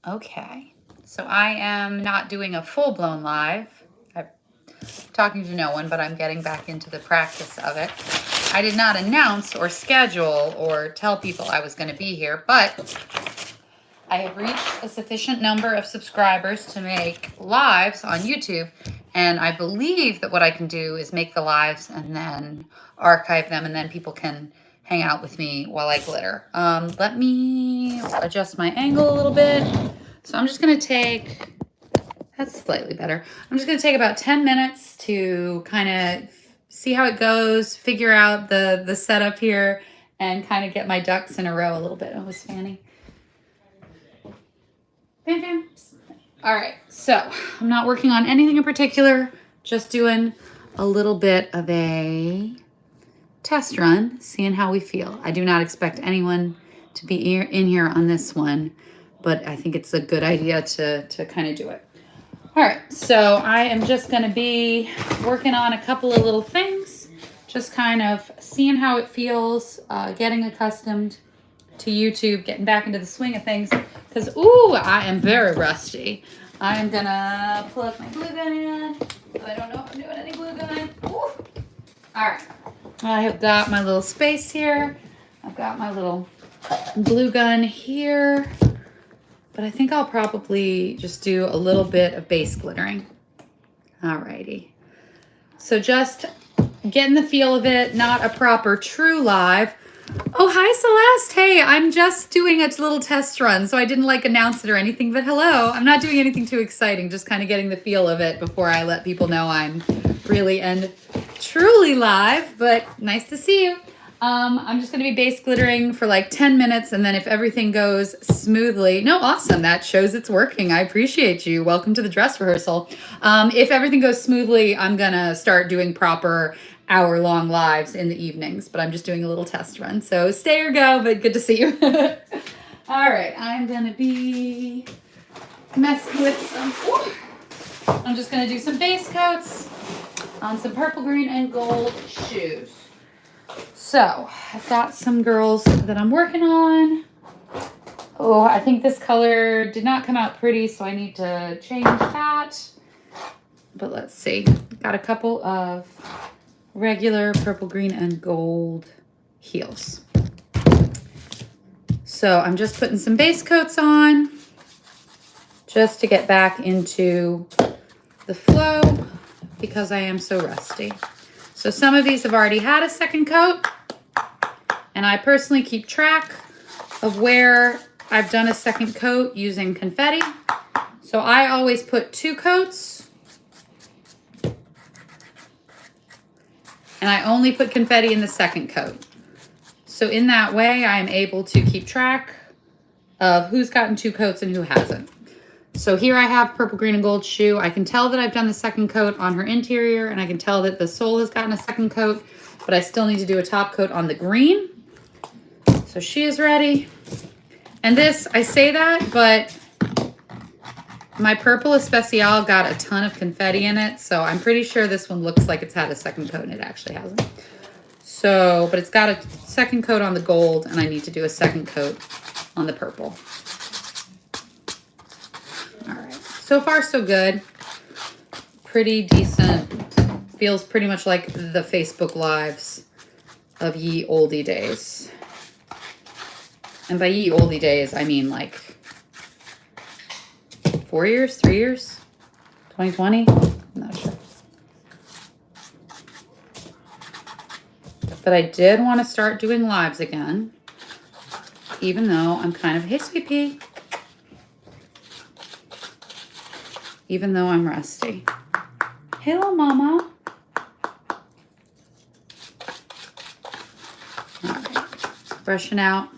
Okay, so I am not doing a full-blown live. I'm talking to no one, but I'm getting back into the practice of it. I did not announce or schedule or tell people I was going to be here, but I have reached a sufficient number of subscribers to make lives on YouTube, and I believe that what I can do is make the lives and then archive them, and then people can hang out with me while I glitter. Let me adjust my angle a little bit. So I'm just going to take, that's slightly better. I'm just going to take about 10 minutes to kind of see how it goes, figure out the setup here, and kind of get my ducks in a row a little bit. Oh, it's Fanny. Bam, bam. All right, so I'm not working on anything in particular, just doing a little bit of a test run, seeing how we feel. I do not expect anyone to be in here on this one, but I think it's a good idea to kind of do it. All right, so I am just gonna be working on a couple of little things, just kind of seeing how it feels, getting accustomed to YouTube, getting back into the swing of things, because, ooh, I am very rusty. I am gonna plug my glue gun in, but I don't know if I'm doing any glue gun. Ooh. All right, I have got my little space here. I've got my little glue gun here, but I think I'll probably just do a little bit of base glittering. All righty. So just getting the feel of it, not a proper true live. Oh, hi, Celeste. Hey, I'm just doing a little test run, so I didn't announce it or anything, but hello. I'm not doing anything too exciting, just kind of getting the feel of it before I let people know I'm really and truly live, but nice to see you. I'm just going to be base glittering for like 10 minutes, and then if everything goes smoothly, no, awesome. That shows it's working. I appreciate you. Welcome to the dress rehearsal. If everything goes smoothly, I'm going to start doing proper hour-long lives in the evenings, but I'm just doing a little test run. So stay or go, but good to see you. All right, I'm going to be messing with some, I'm just going to do some base coats on some purple, green, and gold shoes. So I've got some girls that I'm working on. Oh, I think this color did not come out pretty, so I need to change that. But let's see. Got a couple of regular purple, green, and gold heels. So I'm just putting some base coats on just to get back into the flow because I am so rusty. So some of these have already had a second coat, and I personally keep track of where I've done a second coat using confetti. So I always put 2 coats, and I only put confetti in the second coat. So in that way, I am able to keep track of who's gotten 2 coats and who hasn't. So here I have purple, green, and gold shoe. I can tell that I've done the second coat on her interior, and I can tell that the sole has gotten a second coat, but I still need to do a top coat on the green. So she is ready. And this, I say that, but my purple Especial got a ton of confetti in it, so I'm pretty sure this one looks like it's had a second coat, and it actually hasn't. So, but it's got a second coat on the gold, and I need to do a second coat on the purple. All right, so far so good. Pretty decent. Feels pretty much like the Facebook Lives of ye oldie days. And by ye oldie days, I mean like 4 years, 3 years, 2020, I'm not sure. But I did want to start doing lives again, even though I'm kind of, hey, sweet pea, even though I'm rusty. Hello, mama. All right, brushing out.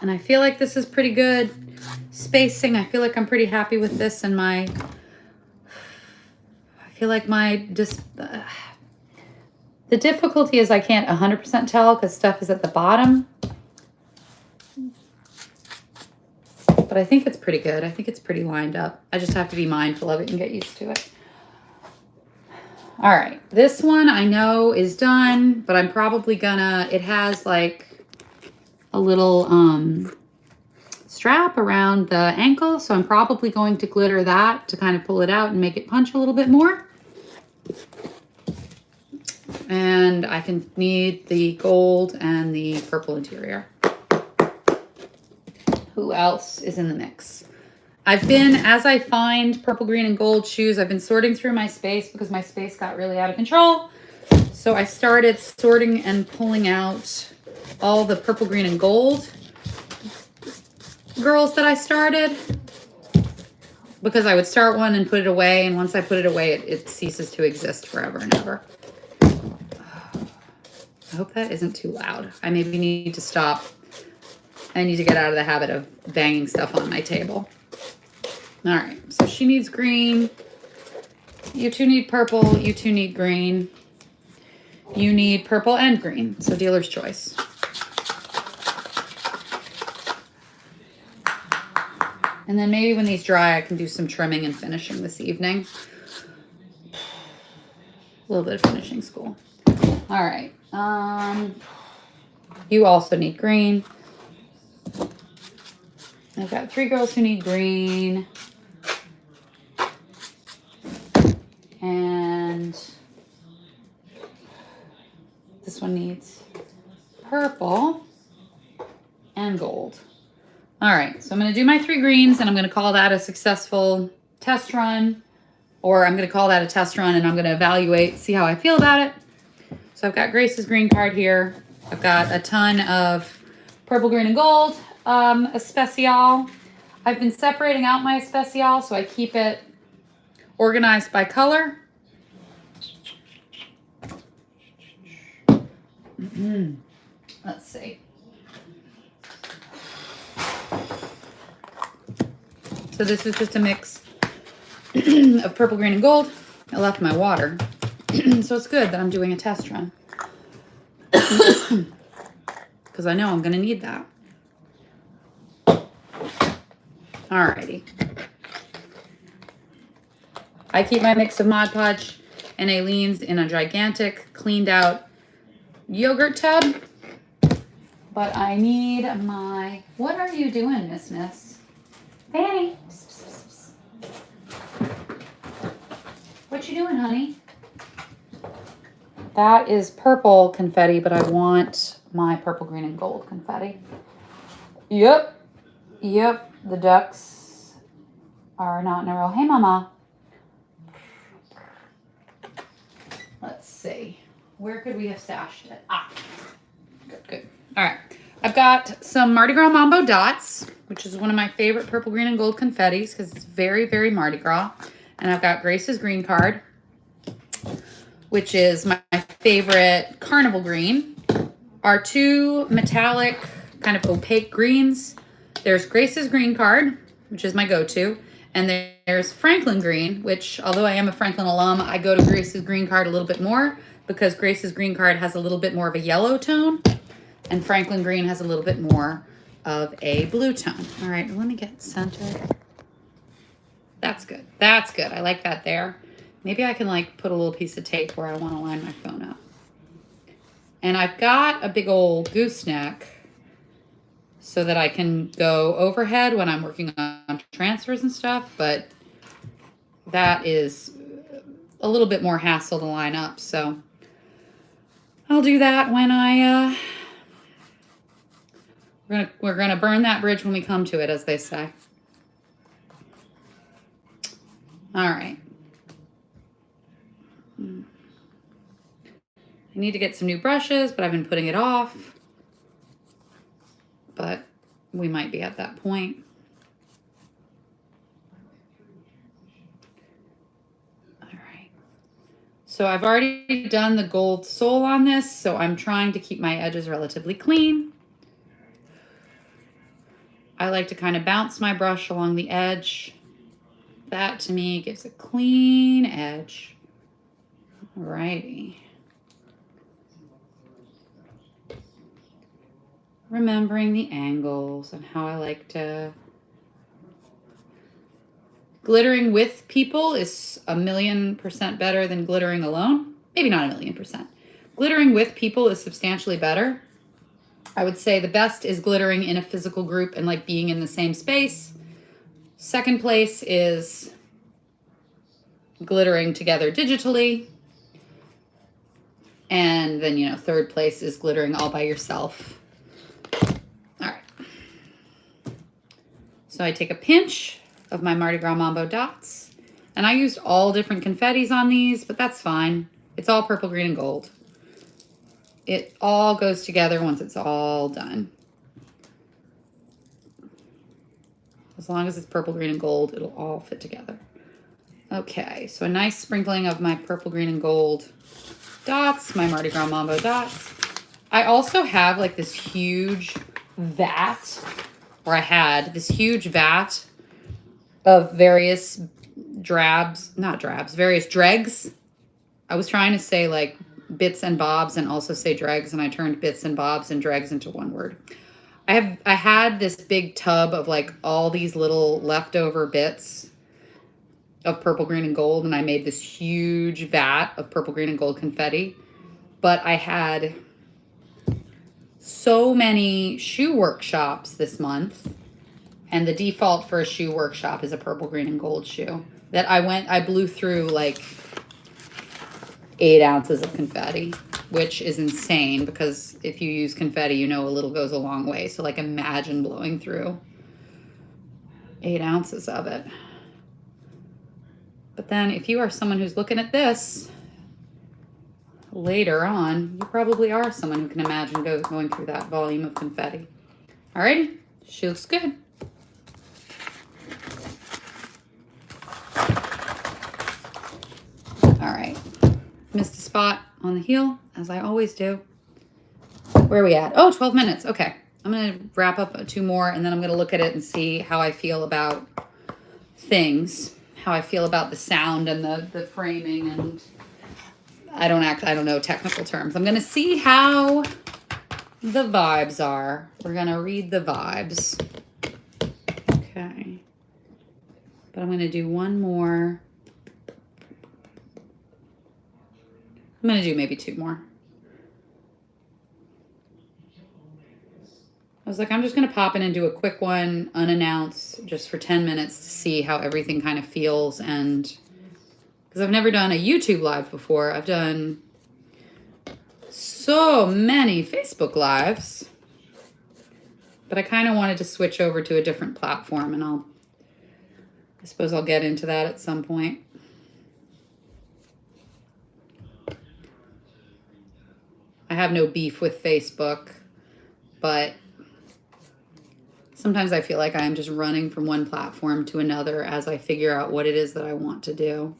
And I feel like this is pretty good spacing. I feel like I'm pretty happy with this, and I feel like the difficulty is I can't 100% tell because stuff is at the bottom. But I think it's pretty good. I think it's pretty lined up. I just have to be mindful of it and get used to it. All right, this one I know is done, but I'm probably gonna, it has like a little strap around the ankle, so I'm probably going to glitter that to kind of pull it out and make it punch a little bit more. And I can need the gold and the purple interior. Who else is in the mix? As I find purple, green, and gold shoes, I've been sorting through my space because my space got really out of control. So I started sorting and pulling out all the purple, green, and gold girls that I started, because I would start one and put it away, and once I put it away, it ceases to exist forever and ever. I hope that isn't too loud. I maybe need to stop. I need to get out of the habit of banging stuff on my table. All right, so she needs green. You two need purple. You two need green. You need purple and green, so dealer's choice. And then maybe when these dry, I can do some trimming and finishing this evening. A little bit of finishing school. All right. You also need green. I've got 3 girls who need green. And this one needs purple and gold. All right, so I'm going to do my 3 greens, and I'm going to call that a successful test run, or I'm going to call that a test run, and I'm going to evaluate, see how I feel about it. So I've got Grace's green card here. I've got a ton of purple, green, and gold especial. I've been separating out my especial, so I keep it organized by color. Let's see. So this is just a mix of purple, green, and gold. I left my water, so it's good that I'm doing a test run, because I know I'm going to need that. Alrighty. I keep my mix of Mod Podge and Aleene's in a gigantic, cleaned out yogurt tub. But I need my... What are you doing, Miss? Fanny. What you doing, honey? That is purple confetti, but I want my purple, green, and gold confetti. Yep. The ducks are not in a row. Hey, Mama. Let's see. Where could we have stashed it? Good. All right. I've got some Mardi Gras Mambo dots, which is one of my favorite purple, green, and gold confettis because it's very, very Mardi Gras. And I've got Grace's green card, which is my favorite carnival green. Our 2 metallic, kind of opaque greens. There's Grace's green card, which is my go-to. And there's Franklin green, which, although I am a Franklin alum, I go to Grace's green card a little bit more because Grace's green card has a little bit more of a yellow tone, and Franklin green has a little bit more of a blue tone. All right, let me get centered. That's good. I like that there. Maybe I can like put a little piece of tape where I want to line my phone up. And I've got a big old gooseneck so that I can go overhead when I'm working on transfers and stuff, but that is a little bit more hassle to line up, so I'll do that when we're gonna burn that bridge when we come to it, as they say. All right. I need to get some new brushes, but I've been putting it off. But we might be at that point. All right. So I've already done the gold sole on this, so I'm trying to keep my edges relatively clean. I like to kind of bounce my brush along the edge. That to me gives a clean edge. All righty. Remembering the angles and how I like to... Glittering with people is 1,000,000% better than glittering alone. Maybe not 1,000,000%. Glittering with people is substantially better. I would say the best is glittering in a physical group and like being in the same space. Second place is glittering together digitally. And then, you know, third place is glittering all by yourself. All right. So I take a pinch of my Mardi Gras Mambo dots. And I used all different confettis on these, but that's fine. It's all purple, green, and gold. It all goes together once it's all done. As long as it's purple, green, and gold, it'll all fit together. Okay, so a nice sprinkling of my purple, green, and gold dots, my Mardi Gras Mambo dots. I also have like this huge vat, or I had this huge vat of various various dregs. I was trying to say like bits and bobs and also say dregs, and I turned bits and bobs and dregs into one word. I had this big tub of like all these little leftover bits of purple, green, and gold, and I made this huge vat of purple, green, and gold confetti. But I had so many shoe workshops this month, and the default for a shoe workshop is a purple, green, and gold shoe, that I blew through like 8 ounces of confetti, which is insane because if you use confetti, you know a little goes a long way. So like imagine blowing through 8 ounces of it. But then if you are someone who's looking at this later on, you probably are someone who can imagine going through that volume of confetti. Alrighty, she looks good. All right, missed a spot on the heel, as I always do. Where are we at? Oh, 12 minutes. Okay, I'm gonna wrap up 2 more, and then I'm gonna look at it and see how I feel about things, how I feel about the sound and the framing, and I don't know technical terms. I'm gonna see how the vibes are. We're gonna read the vibes. Okay, but I'm gonna do one more. I'm gonna do maybe 2 more. I was like, I'm just gonna pop in and do a quick one, unannounced, just for 10 minutes to see how everything kind of feels. And because I've never done a YouTube live before, I've done so many Facebook lives, but I kind of wanted to switch over to a different platform, and I suppose I'll get into that at some point. I have no beef with Facebook, but sometimes I feel like I am just running from one platform to another as I figure out what it is that I want to do.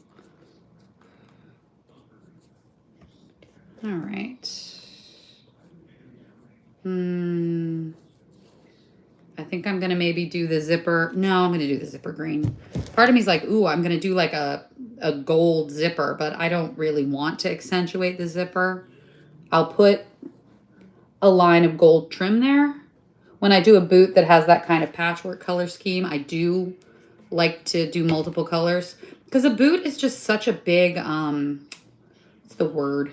All right. I think I'm going to maybe do the zipper. No, I'm going to do the zipper green. Part of me is like, ooh, I'm going to do like a gold zipper, but I don't really want to accentuate the zipper. I'll put a line of gold trim there. When I do a boot that has that kind of patchwork color scheme, I do like to do multiple colors because a boot is just such a big, what's the word?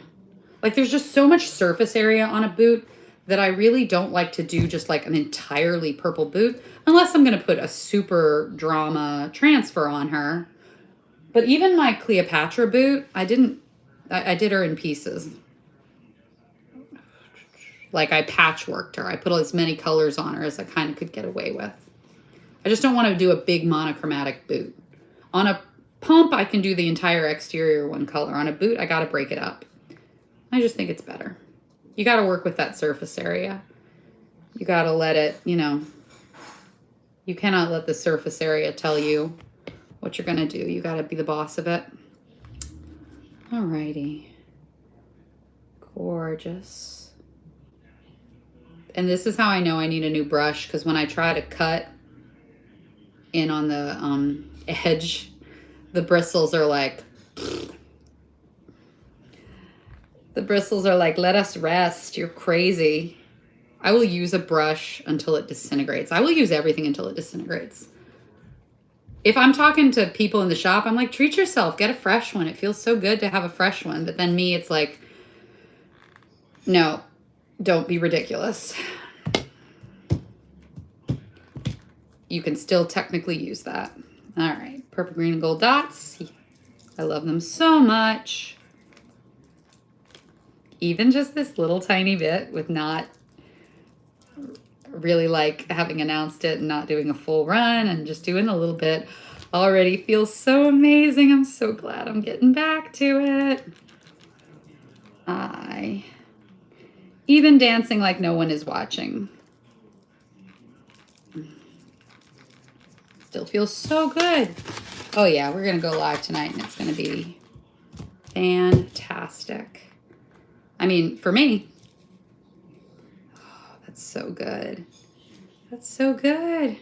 Like there's just so much surface area on a boot that I really don't like to do just like an entirely purple boot unless I'm going to put a super drama transfer on her. But even my Cleopatra boot, I did her in pieces. Like I patchworked her. I put as many colors on her as I kind of could get away with. I just don't want to do a big monochromatic boot. On a pump, I can do the entire exterior one color. On a boot, I got to break it up. I just think it's better. You got to work with that surface area. You got to let it, you know, you cannot let the surface area tell you what you're going to do. You got to be the boss of it. Alrighty. Gorgeous. And this is how I know I need a new brush, because when I try to cut in on the edge, the bristles are like, let us rest. You're crazy. I will use a brush until it disintegrates. I will use everything until it disintegrates. If I'm talking to people in the shop, I'm like, treat yourself, get a fresh one. It feels so good to have a fresh one. But then me, it's like, no, don't be ridiculous. you can still technically use that. All right, purple, green, and gold dots. I love them so much. Even just this little tiny bit with not really like having announced it and not doing a full run and just doing a little bit already feels so amazing. I'm so glad I'm getting back to it. Even dancing like no one is watching. Still feels so good. Oh yeah, we're gonna go live tonight and it's gonna be fantastic. I mean, for me. Oh, that's so good. That's so good.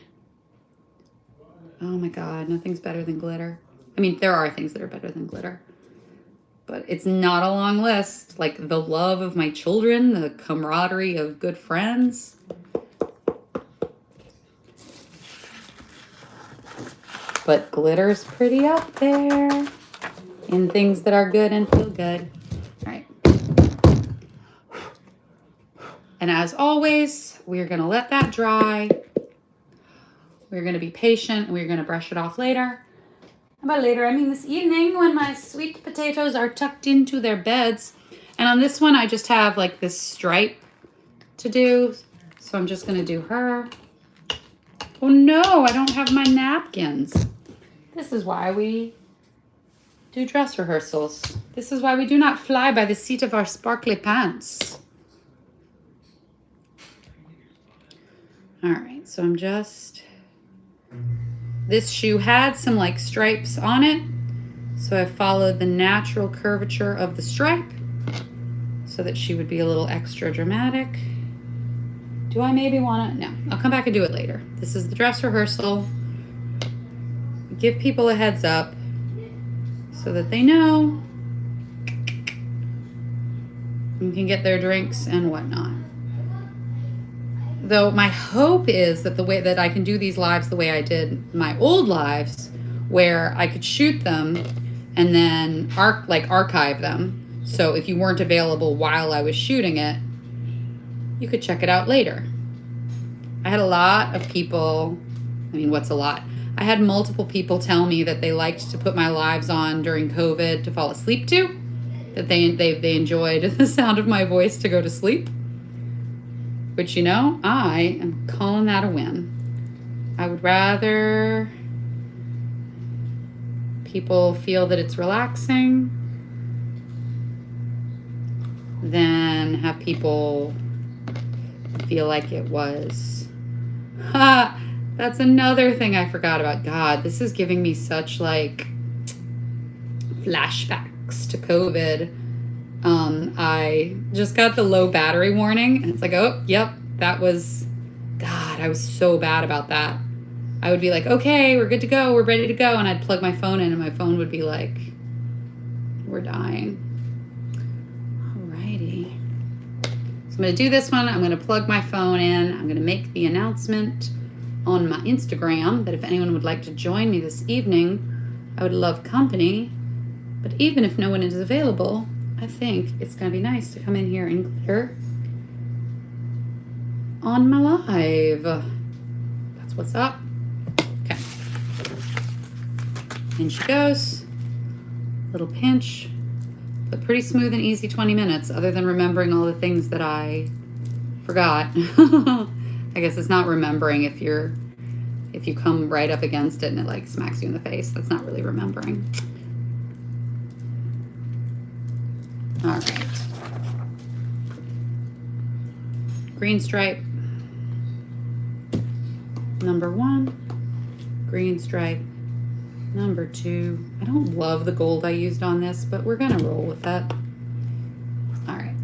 Oh my God, nothing's better than glitter. I mean, there are things that are better than glitter, but it's not a long list. Like the love of my children, the camaraderie of good friends. But glitter's pretty up there in things that are good and feel good. All right. And as always, we're gonna let that dry. We're gonna be patient and we're gonna brush it off later. And by later, I mean this evening when my sweet potatoes are tucked into their beds. And on this one, I just have like this stripe to do. So I'm just gonna do her. Oh no, I don't have my napkins. This is why we do dress rehearsals. This is why we do not fly by the seat of our sparkly pants. All right, so I'm just, this shoe had some like stripes on it. So I followed the natural curvature of the stripe so that she would be a little extra dramatic. Do I maybe want to? No, I'll come back and do it later. This is the dress rehearsal. Give people a heads up so that they know and can get their drinks and whatnot. Though my hope is that the way that I can do these lives the way I did my old lives, where I could shoot them and then archive them. So if you weren't available while I was shooting it, you could check it out later. I had a lot of people, I mean, what's a lot? I had multiple people tell me that they liked to put my lives on during COVID to fall asleep to, that they enjoyed the sound of my voice to go to sleep. But you know, I am calling that a win. I would rather people feel that it's relaxing than have people feel like it was. That's another thing I forgot about. God, this is giving me such like flashbacks to COVID. I just got the low battery warning and it's like, oh, yep, that was, God, I was so bad about that. I would be like, okay, we're good to go. We're ready to go. And I'd plug my phone in and my phone would be like, we're dying. Alrighty. So I'm going to do this one. I'm going to plug my phone in. I'm going to make the announcement on my Instagram that if anyone would like to join me this evening, I would love company. But even if no one is available, I think it's going to be nice to come in here and glitter on my live. That's what's up. Okay. In she goes. Little pinch. But pretty smooth and easy 20 minutes, other than remembering all the things that I forgot. I guess it's not remembering if you come right up against it and it like smacks you in the face. That's not really remembering. All right. Green stripe. Number 1. Green stripe. Number 2. I don't love the gold I used on this, but we're gonna roll with that. All right.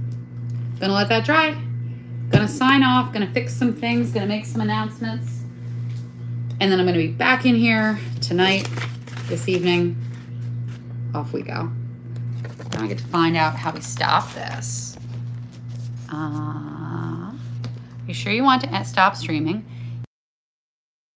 Gonna let that dry. Gonna sign off, gonna fix some things, gonna make some announcements. And then I'm gonna be back in here tonight, this evening. Off we go. Now I get to find out how we stop this. You sure you want to stop streaming?